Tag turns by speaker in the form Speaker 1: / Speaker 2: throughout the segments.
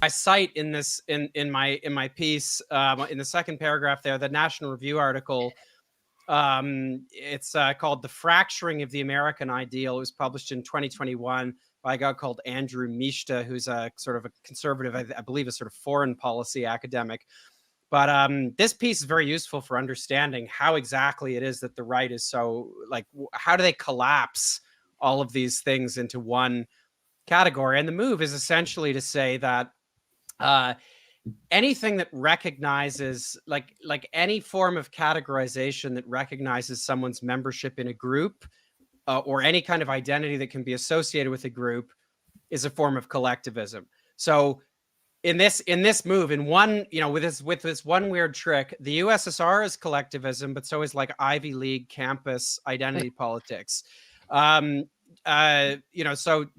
Speaker 1: cite in this in my piece in the second paragraph there, the National Review article. It's called "The Fracturing of the American Ideal." It was published in 2021 by a guy called Andrew Mishta, who's a sort of a conservative, I believe, a sort of foreign policy academic. But this piece is very useful for understanding how exactly it is that the right is so, like, how do they collapse all of these things into one category? And the move is essentially to say that anything that recognizes, like any form of categorization that recognizes someone's membership in a group or any kind of identity that can be associated with a group is a form of collectivism. So in this move, in one, with this one weird trick, the USSR is collectivism, but so is like Ivy League campus identity politics. So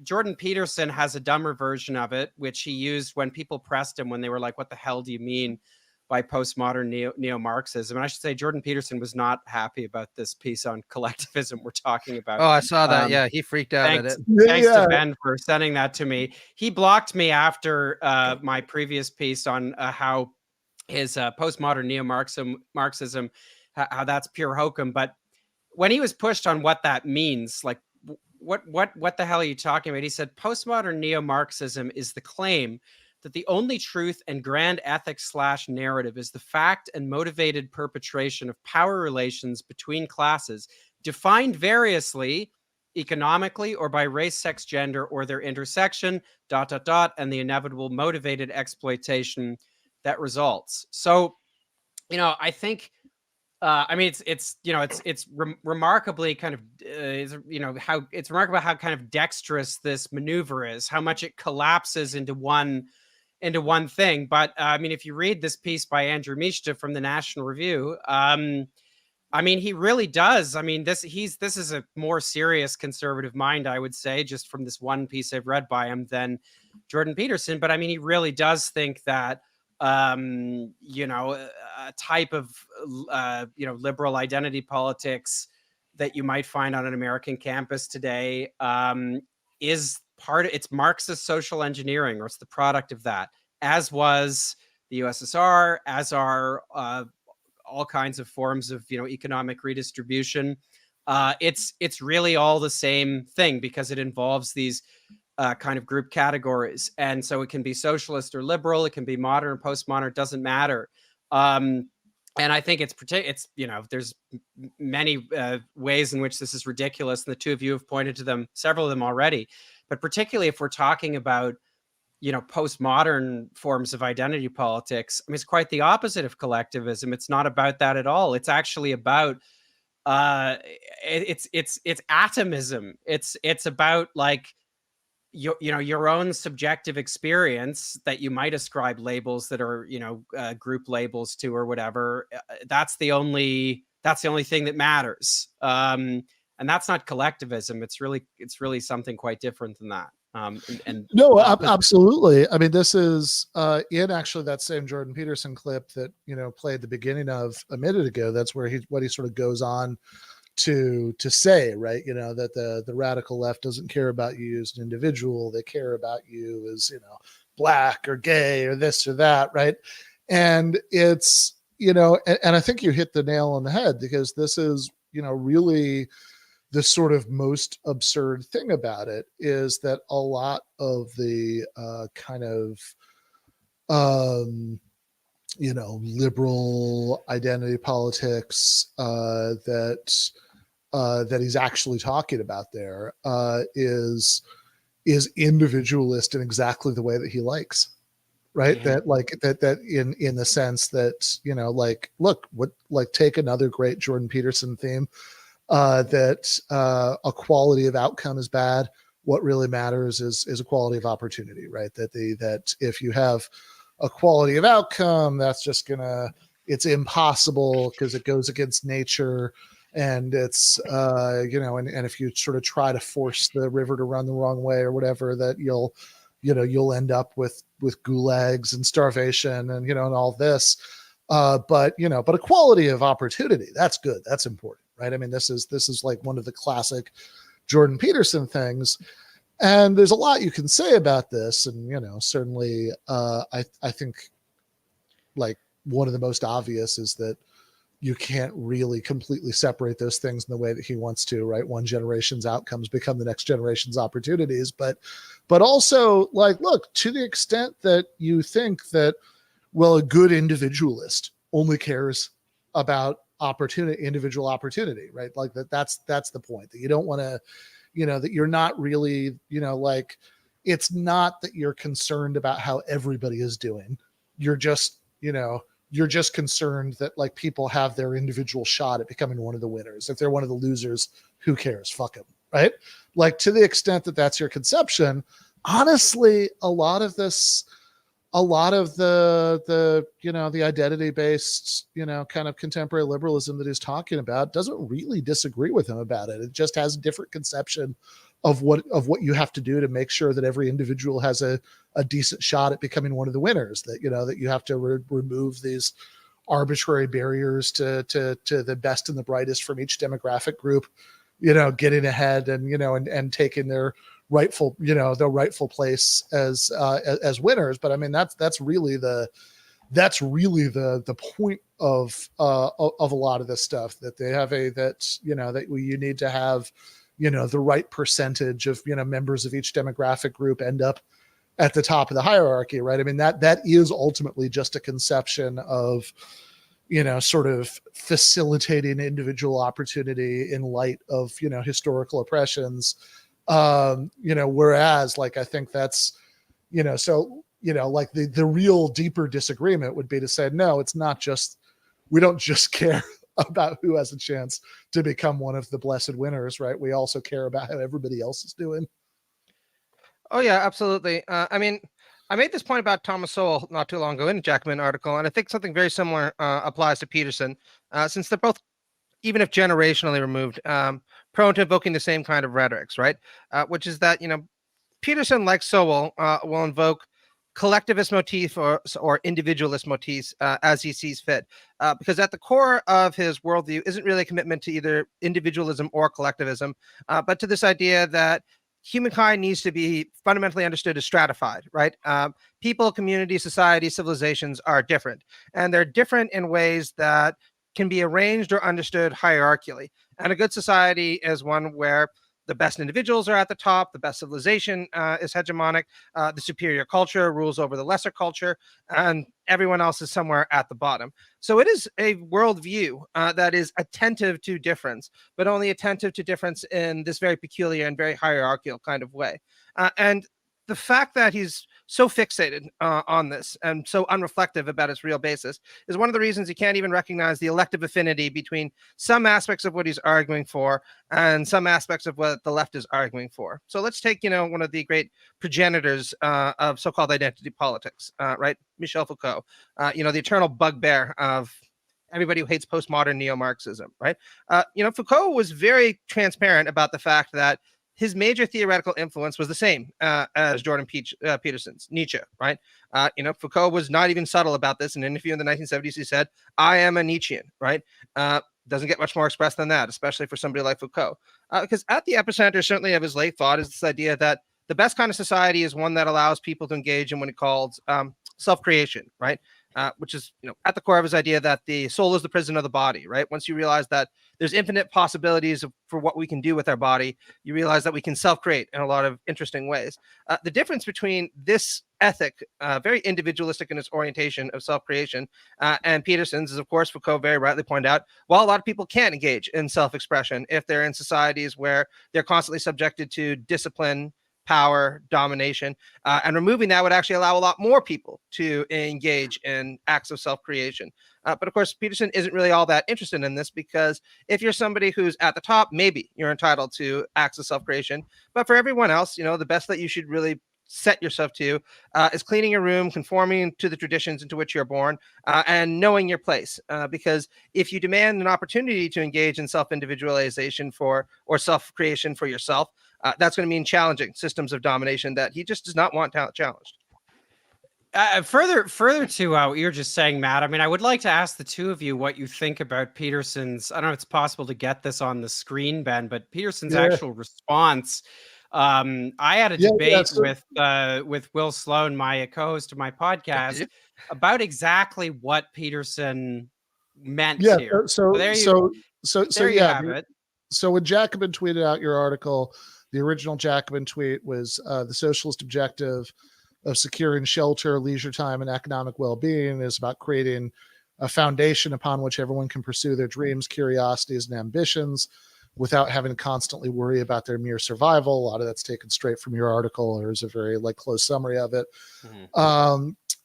Speaker 1: Jordan Peterson has a dumber version of it, which he used when people pressed him when they were like, "What the hell do you mean by postmodern neo-Marxism?" And I should say Jordan Peterson was not happy about this piece on collectivism we're talking about.
Speaker 2: Oh, I saw that. Yeah, he freaked out
Speaker 1: thanks,
Speaker 2: at it.
Speaker 1: Thanks to Ben for sending that to me. He blocked me after my previous piece on how his postmodern neo-Marxism, how that's pure hokum. But when he was pushed on what that means, like, what the hell are you talking about? He said, postmodern neo-Marxism is the claim that the only truth and grand ethics / narrative is the fact and motivated perpetration of power relations between classes, defined variously, economically, or by race, sex, gender, or their intersection, ... and the inevitable motivated exploitation that results. So, I think, it's remarkably kind of, it's remarkable how kind of dexterous this maneuver is, how much it collapses into one thing. But if you read this piece by Andrew Mishta from the National Review, he really does. This is a more serious conservative mind, I would say, just from this one piece I've read by him, than Jordan Peterson. But he really does think that a type of liberal identity politics that you might find on an American campus today is it's Marxist social engineering, or it's the product of that, as was the USSR, as are all kinds of forms of economic redistribution. It's really all the same thing, because it involves these kind of group categories. And so it can be socialist or liberal, it can be modern or postmodern, it doesn't matter. And I think it's there's many ways in which this is ridiculous, and the two of you have pointed to them, several of them already. But particularly if we're talking about postmodern forms of identity politics, it's quite the opposite of collectivism. It's not about that at all. It's actually about it's atomism. It's about, like, your own subjective experience that you might ascribe labels that are group labels to, or whatever. That's the only thing that matters. And that's not collectivism. It's really something quite different than that.
Speaker 3: No, absolutely. This is in actually that same Jordan Peterson clip that played the beginning of a minute ago. That's where he sort of goes on to say, right, that the radical left doesn't care about you as an individual. They care about you as black or gay or this or that, right? And it's and I think you hit the nail on the head, because this is really the sort of most absurd thing about it, is that a lot of the kind of liberal identity politics that he's actually talking about there is individualist in exactly the way that he likes, right? Mm-hmm. That in the sense that look, take another great Jordan Peterson theme. That equality of outcome is bad. What really matters is equality of opportunity, right? That if you have equality of outcome, that's just it's impossible because it goes against nature, and it's and if you sort of try to force the river to run the wrong way or whatever, that you'll end up with gulags and starvation and and all this. But equality of opportunity, that's good. That's important. Right. This is like one of the classic Jordan Peterson things. And there's a lot you can say about this. And, you know, certainly I think like one of the most obvious is that you can't really completely separate those things in the way that he wants to, right? One generation's outcomes become the next generation's opportunities. But also, like, look, to the extent that you think that, well, a good individualist only cares about opportunity, individual opportunity, right? Like that's the point, that you don't want to, you know, that you're not really, you know, like, it's not that you're concerned about how everybody is doing. You're just, you know, you're just concerned that like people have their individual shot at becoming one of the winners. If they're one of the losers, who cares? Fuck them, right? Like, to the extent that that's your conception, honestly, a lot of the you know, the identity based, you know, kind of contemporary liberalism that he's talking about doesn't really disagree with him about it. It just has a different conception of what you have to do to make sure that every individual has a decent shot at becoming one of the winners, that, you know, that you have to remove these arbitrary barriers to the best and the brightest from each demographic group, you know, getting ahead and, you know, and taking their rightful, you know, their rightful place as winners. But I mean, that's really the point of a lot of this stuff, that they have that you need to have, you know, the right percentage of, you know, members of each demographic group end up at the top of the hierarchy, right? I mean, that is ultimately just a conception of, you know, sort of facilitating individual opportunity in light of, you know, historical oppressions. You know, whereas, like, I think that's, you know, so, you know, like the real deeper disagreement would be to say, no, it's not just, we don't just care about who has a chance to become one of the blessed winners, right? We also care about how everybody else is doing.
Speaker 2: Oh yeah, absolutely. I mean, I made this point about Thomas Sowell not too long ago in a Jacobin article, and I think something very similar applies to Peterson, since they're both, even if generationally removed, prone to invoking the same kind of rhetorics, right? Which is that, you know, Peterson, like Sowell, will invoke collectivist motif or individualist motifs as he sees fit, because at the core of his worldview isn't really a commitment to either individualism or collectivism, but to this idea that humankind needs to be fundamentally understood as stratified, right? People, community, society, civilizations are different, and they're different in ways that can be arranged or understood hierarchically. And a good society is one where the best individuals are at the top, the best civilization is hegemonic, the superior culture rules over the lesser culture, and everyone else is somewhere at the bottom. So it is a worldview that is attentive to difference, but only attentive to difference in this very peculiar and very hierarchical kind of way. And the fact that he's so fixated on this and so unreflective about its real basis is one of the reasons he can't even recognize the elective affinity between some aspects of what he's arguing for and some aspects of what the left is arguing for. So let's take, you know, one of the great progenitors of so-called identity politics, right? Michel Foucault, you know, the eternal bugbear of everybody who hates postmodern neo-Marxism, right? You know, Foucault was very transparent about the fact that his major theoretical influence was the same as Jordan Peterson's, Nietzsche, right? You know, Foucault was not even subtle about this. In an interview in the 1970s, he said, I am a Nietzschean, right? Doesn't get much more expressed than that, especially for somebody like Foucault. Because at the epicenter, certainly, of his late thought is this idea that the best kind of society is one that allows people to engage in what he calls self-creation, right? Which is, you know, at the core of his idea that the soul is the prison of the body, right? Once you realize that there's infinite possibilities for what we can do with our body, you realize that we can self-create in a lot of interesting ways. The difference between this ethic, very individualistic in its orientation of self-creation, and Peterson's is, of course, Foucault very rightly pointed out, while a lot of people can't engage in self-expression if they're in societies where they're constantly subjected to discipline, power, domination, and removing that would actually allow a lot more people to engage in acts of self-creation. But of course, Peterson isn't really all that interested in this, because if you're somebody who's at the top, maybe you're entitled to acts of self-creation. But for everyone else, you know, the best that you should really set yourself to is cleaning your room, conforming to the traditions into which you're born, and knowing your place. Because if you demand an opportunity to engage in self-individualization or self-creation for yourself, that's going to mean challenging systems of domination that he just does not want challenged.
Speaker 1: Further to what you're just saying, Matt, I mean, I would like to ask the two of you what you think about Peterson's, I don't know if it's possible to get this on the screen, Ben, but Peterson's actual response I had a
Speaker 3: Yeah,
Speaker 1: debate
Speaker 3: so-
Speaker 1: with Will Sloan, my co-host of my podcast,
Speaker 2: you?
Speaker 1: about exactly what Peterson meant
Speaker 3: Yeah.
Speaker 1: here.
Speaker 3: So
Speaker 1: there you
Speaker 3: so so so
Speaker 1: there you
Speaker 3: yeah.
Speaker 1: have it.
Speaker 3: So when Jacobin tweeted out your article, the original Jacobin tweet was the socialist objective of securing shelter, leisure time, and economic well-being is about creating a foundation upon which everyone can pursue their dreams, curiosities, and ambitions without having to constantly worry about their mere survival. A lot of that's taken straight from your article, or is a very like close summary of it.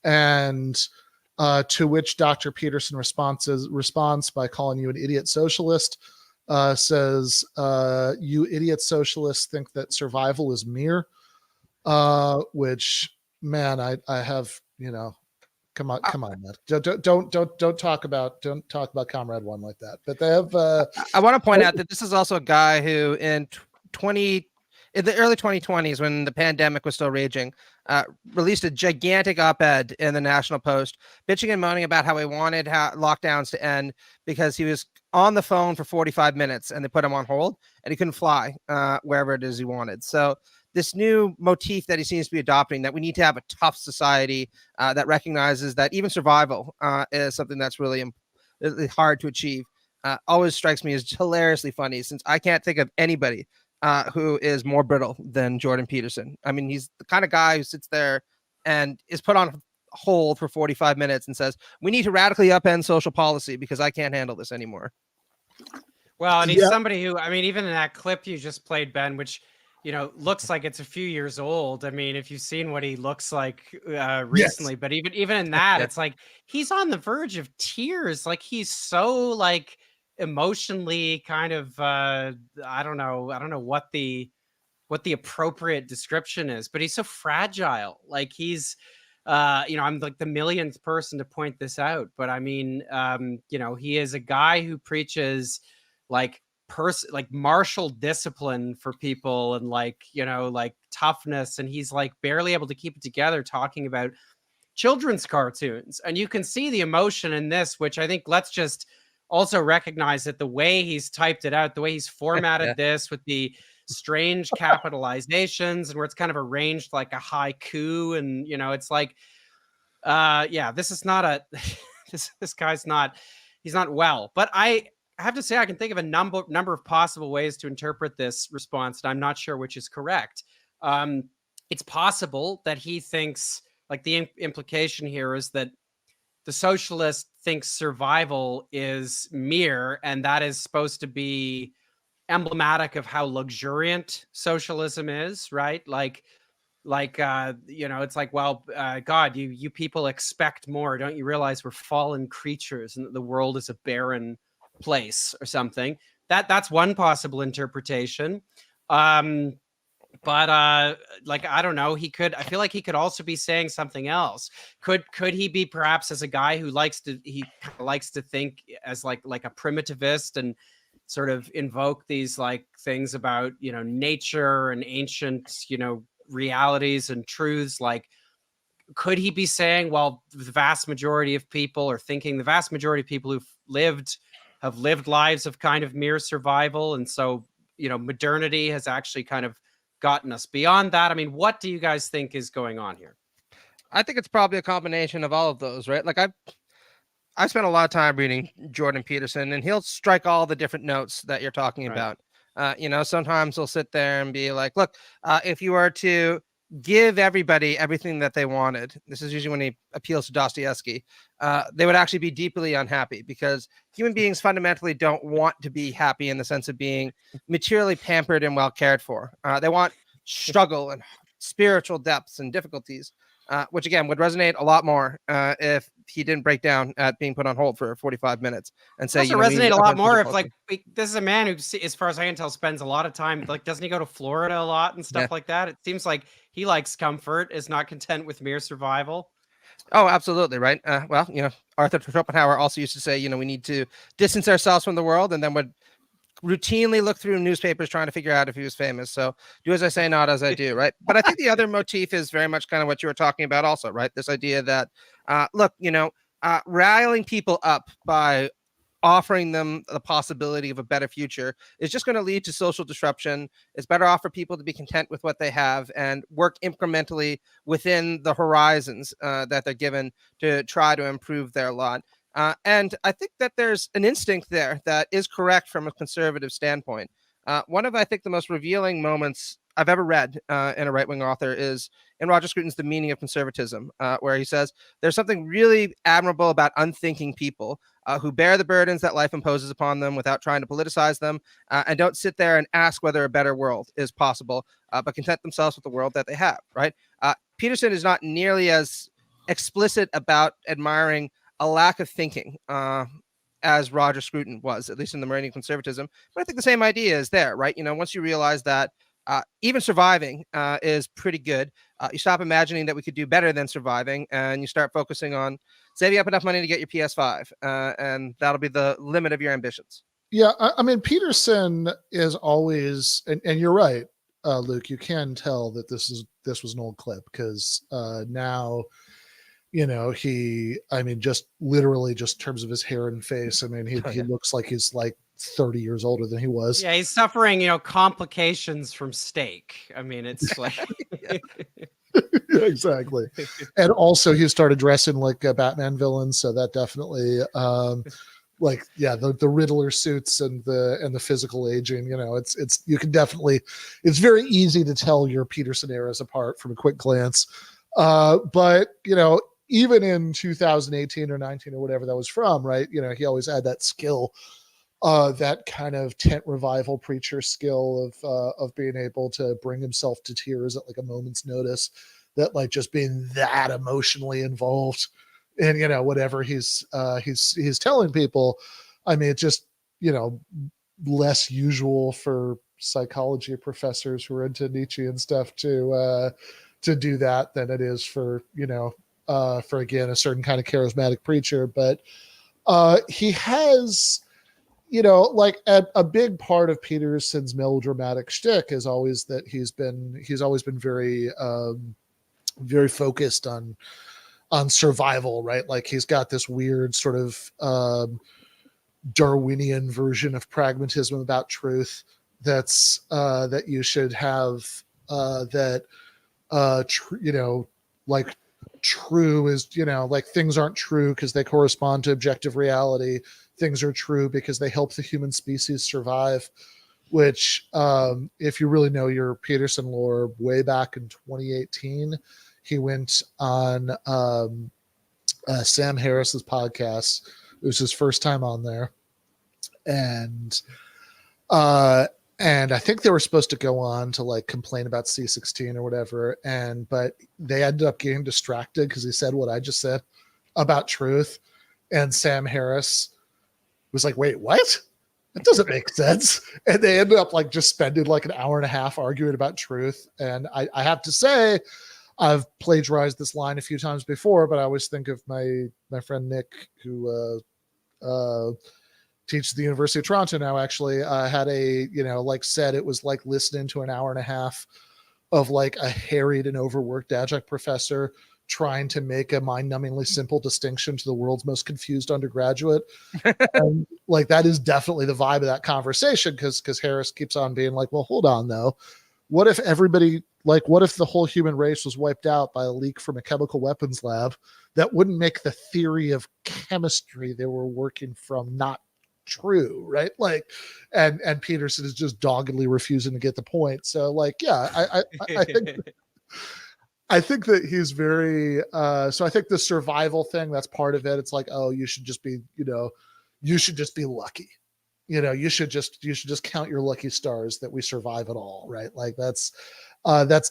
Speaker 3: And to which Dr. Peterson responds by calling you an idiot socialist. Says, you idiot socialists think that survival is mere, which, man, I have, come on, man. Don't talk about Comrade One like that. But they have.
Speaker 2: I want to point out that this is also a guy who in the early 2020s, when the pandemic was still raging, released a gigantic op-ed in the National Post, bitching and moaning about how he wanted lockdowns to end because he was on the phone for 45 minutes and they put him on hold and he couldn't fly wherever it is he wanted. So this new motif that he seems to be adopting, that we need to have a tough society that recognizes that even survival is something that's really hard to achieve, always strikes me as hilariously funny, since I can't think of anybody who is more brittle than Jordan Peterson. I mean, he's the kind of guy who sits there and is put on hold for 45 minutes and says, we need to radically upend social policy because I can't handle this anymore.
Speaker 1: Well, and he's somebody who, I mean, even in that clip you just played, Ben, which, looks like it's a few years old. I mean, if you've seen what he looks like recently, yes. But even in that, it's like he's on the verge of tears. Like he's so like emotionally kind of I don't know what the appropriate description is, but he's so fragile. Like he's I'm like the millionth person to point this out, but I mean he is a guy who preaches like martial discipline for people and like toughness, and he's like barely able to keep it together talking about children's cartoons. And you can see the emotion in this, which I think let's just also recognize that the way he's typed it out, the way he's formatted this with the strange capitalizations and where it's kind of arranged like a haiku, and it's like this is not a this guy's not, he's not well. But I have to say I can think of a number of possible ways to interpret this response, and I'm not sure which is correct. It's possible that he thinks, like the implication here is that the socialist thinks survival is mere, and that is supposed to be emblematic of how luxuriant socialism is, right? It's like, well, God, you people expect more. Don't you realize we're fallen creatures and that the world is a barren place or something? That's one possible interpretation. But I don't know, I feel like he could also be saying something else. Could he be perhaps as a guy who likes to think as like a primitivist and sort of invoke these like things about nature and ancient realities and truths? Like, could he be saying, well, the vast majority of people are thinking, the vast majority of people have lived lives of kind of mere survival, and so modernity has actually kind of gotten us beyond that? I mean, what do you guys think is going on here?
Speaker 2: I think it's probably a combination of all of those, right? Like I spent a lot of time reading Jordan Peterson, and he'll strike all the different notes that you're talking about. Sometimes he'll sit there and be like, look, if you were to give everybody everything that they wanted, this is usually when he appeals to Dostoevsky, they would actually be deeply unhappy, because human beings fundamentally don't want to be happy in the sense of being materially pampered and well cared for. They want struggle and spiritual depths and difficulties, which again would resonate a lot more if he didn't break down at being put on hold for 45 minutes and say,
Speaker 1: resonate a lot more if like this is a man who, as far as I can tell, spends a lot of time, like, doesn't he go to Florida a lot and stuff like that? It seems like he likes comfort, is not content with mere survival.
Speaker 2: Oh, absolutely. Right. Well, Arthur Schopenhauer also used to say, we need to distance ourselves from the world, and then would routinely look through newspapers trying to figure out if he was famous. So do as I say, not as I do. Right. But I think the other motif is very much kind of what you were talking about also, right? This idea that, riling people up by offering them the possibility of a better future is just going to lead to social disruption. It's better off for people to be content with what they have and work incrementally within the horizons that they're given to try to improve their lot. And I think that there's an instinct there that is correct from a conservative standpoint. One of, I think, the most revealing moments I've ever read in a right-wing author is in Roger Scruton's The Meaning of Conservatism, where he says, there's something really admirable about unthinking people who bear the burdens that life imposes upon them without trying to politicize them, and don't sit there and ask whether a better world is possible, but content themselves with the world that they have, right? Peterson is not nearly as explicit about admiring a lack of thinking as Roger Scruton was, at least in The Meaning of Conservatism. But I think the same idea is there, right? Once you realize that even surviving is pretty good, you stop imagining that we could do better than surviving, and you start focusing on saving up enough money to get your PS5, and that'll be the limit of your ambitions.
Speaker 3: Yeah, I mean, Peterson is always, and you're right, Luke. You can tell that this was an old clip because now, just literally just in terms of his hair and face. I mean, he looks like he's like 30 years older than he was.
Speaker 1: Yeah, he's suffering, complications from steak. I mean, it's like
Speaker 3: exactly. And also he started dressing like a Batman villain, so that definitely the Riddler suits and the physical aging, it's you can definitely, it's very easy to tell your Peterson eras apart from a quick glance. But even in 2018 or 19 or whatever that was from, right? He always had that skill, that kind of tent revival preacher skill of being able to bring himself to tears at like a moment's notice, that like just being that emotionally involved in, whatever he's telling people. I mean, it's just, less usual for psychology professors who are into Nietzsche and stuff to do that than it is for, for again, a certain kind of charismatic preacher. But he has, like a big part of Peterson's melodramatic shtick is always that he's always been very, very focused on survival, right? Like he's got this weird sort of Darwinian version of pragmatism about truth that's that you should have like true is, like things aren't true because they correspond to objective reality. Things are true because they help the human species survive, which if you really know your Peterson lore, way back in 2018, he went on Sam Harris's podcast. It was his first time on there. And I think they were supposed to go on to like complain about C16 or whatever. But they ended up getting distracted because he said what I just said about truth. And Sam Harris was like, wait, what? That doesn't make sense. And they ended up like just spending like an hour and a half arguing about truth. And I have to say, I've plagiarized this line a few times before, but I always think of my friend Nick, who teaches at the University of Toronto now, actually had a, said it was like listening to an hour and a half of like a harried and overworked adjunct professor trying to make a mind-numbingly simple distinction to the world's most confused undergraduate. And like, that is definitely the vibe of that conversation, because Harris keeps on being like, well, hold on though. What if what if the whole human race was wiped out by a leak from a chemical weapons lab? That wouldn't make the theory of chemistry they were working from not true, right? Like, and Peterson is just doggedly refusing to get the point. So like, yeah, I think that he's very so I think the survival thing, that's part of it. It's like, oh, you should just be lucky. You should just count your lucky stars that we survive at all, right? Like that's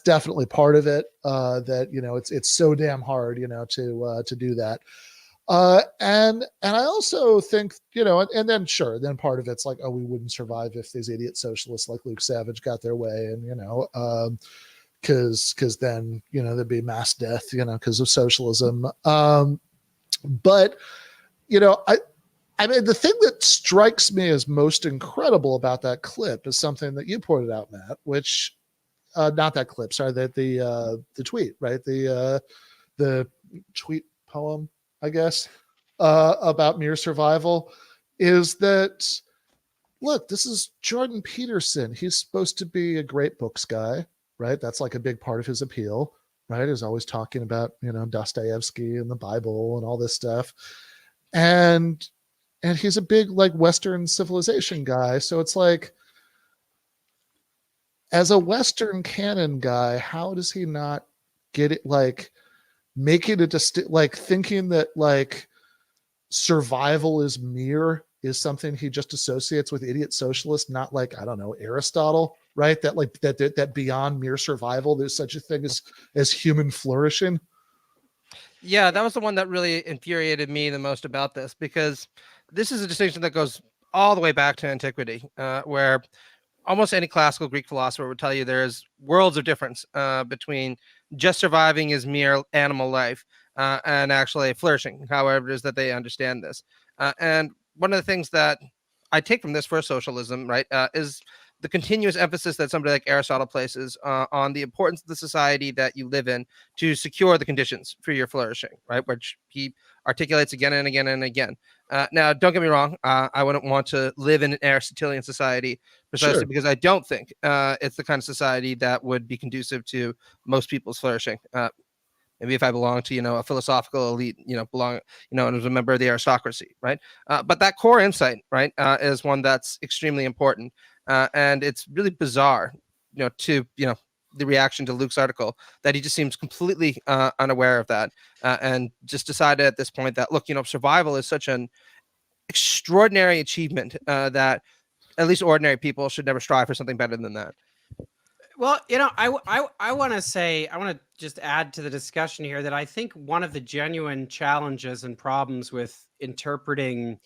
Speaker 3: definitely part of it. That it's so damn hard, to do that. And I also think, and then sure, then part of it's like, oh, we wouldn't survive if these idiot socialists like Luke Savage got their way, and because then there'd be mass death, because of socialism. But I mean, the thing that strikes me as most incredible about that clip is something that you pointed out, Matt, which not that clip, sorry, the tweet, right? The tweet poem, I guess, about mere survival. is that, look, this is Jordan Peterson. He's supposed to be a great books guy, right? That's like a big part of his appeal, right? He's always talking about, Dostoevsky and the Bible and all this stuff. And he's a big like Western civilization guy. So it's like, as a Western canon guy, how does he not get it? Like making a like thinking that like survival is mere is something he just associates with idiot socialist, not like, I don't know, Aristotle, right? That like that beyond mere survival, there's such a thing as human flourishing.
Speaker 2: Yeah, that was the one that really infuriated me the most about this, because this is a distinction that goes all the way back to antiquity, where almost any classical Greek philosopher would tell you there's worlds of difference between just surviving as mere animal life and actually flourishing, however it is that they understand this. And one of the things that I take from this for socialism, right, is the continuous emphasis that somebody like Aristotle places on the importance of the society that you live in to secure the conditions for your flourishing, right, which he articulates again and again and again. Now, don't get me wrong. I wouldn't want to live in an Aristotelian society precisely because I don't think it's the kind of society that would be conducive to most people's flourishing. Maybe if I belong to, a philosophical elite, and as a member of the aristocracy, right? But that core insight, right, is one that's extremely important. And it's really bizarre, to, the reaction to Luke's article, that he just seems completely unaware of that and just decided at this point that, look, survival is such an extraordinary achievement that at least ordinary people should never strive for something better than that.
Speaker 1: Well, I want to just add to the discussion here that I think one of the genuine challenges and problems with interpreting,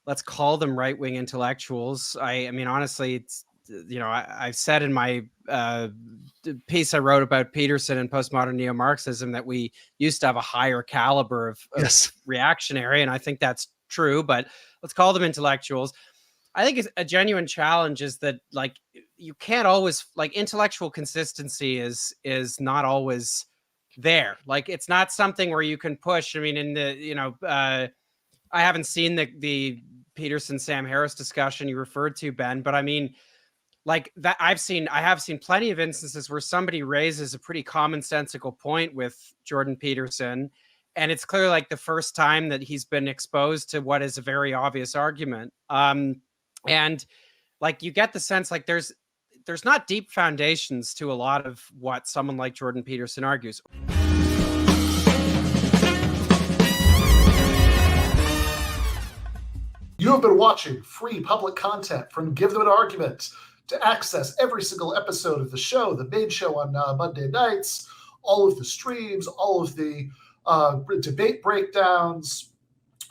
Speaker 1: let's call them right-wing intellectuals. I mean, honestly, it's, I've said in my piece I wrote about Peterson and postmodern neo-Marxism that we used to have a higher caliber of reactionary, and I think that's true, but let's call them intellectuals. I think it's a genuine challenge is that, like, you can't always, like, intellectual consistency is not always there. Like, it's not something where you can push. I mean, in the, I haven't seen the Peterson Sam Harris discussion you referred to, Ben, but I mean, like that I have seen plenty of instances where somebody raises a pretty commonsensical point with Jordan Peterson, and it's clear like the first time that he's been exposed to what is a very obvious argument. And like you get the sense like there's not deep foundations to a lot of what someone like Jordan Peterson argues.
Speaker 3: You have been watching free public content from Give Them an Argument. To access every single episode of the show, the main show on Monday nights, all of the streams, all of the debate breakdowns,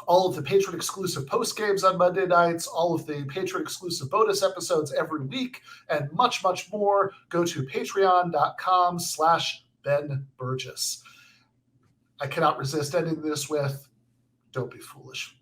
Speaker 3: all of the patron-exclusive postgames on Monday nights, all of the patron-exclusive bonus episodes every week, and much, much more, go to patreon.com/Ben Burgis. I cannot resist ending this with, don't be foolish.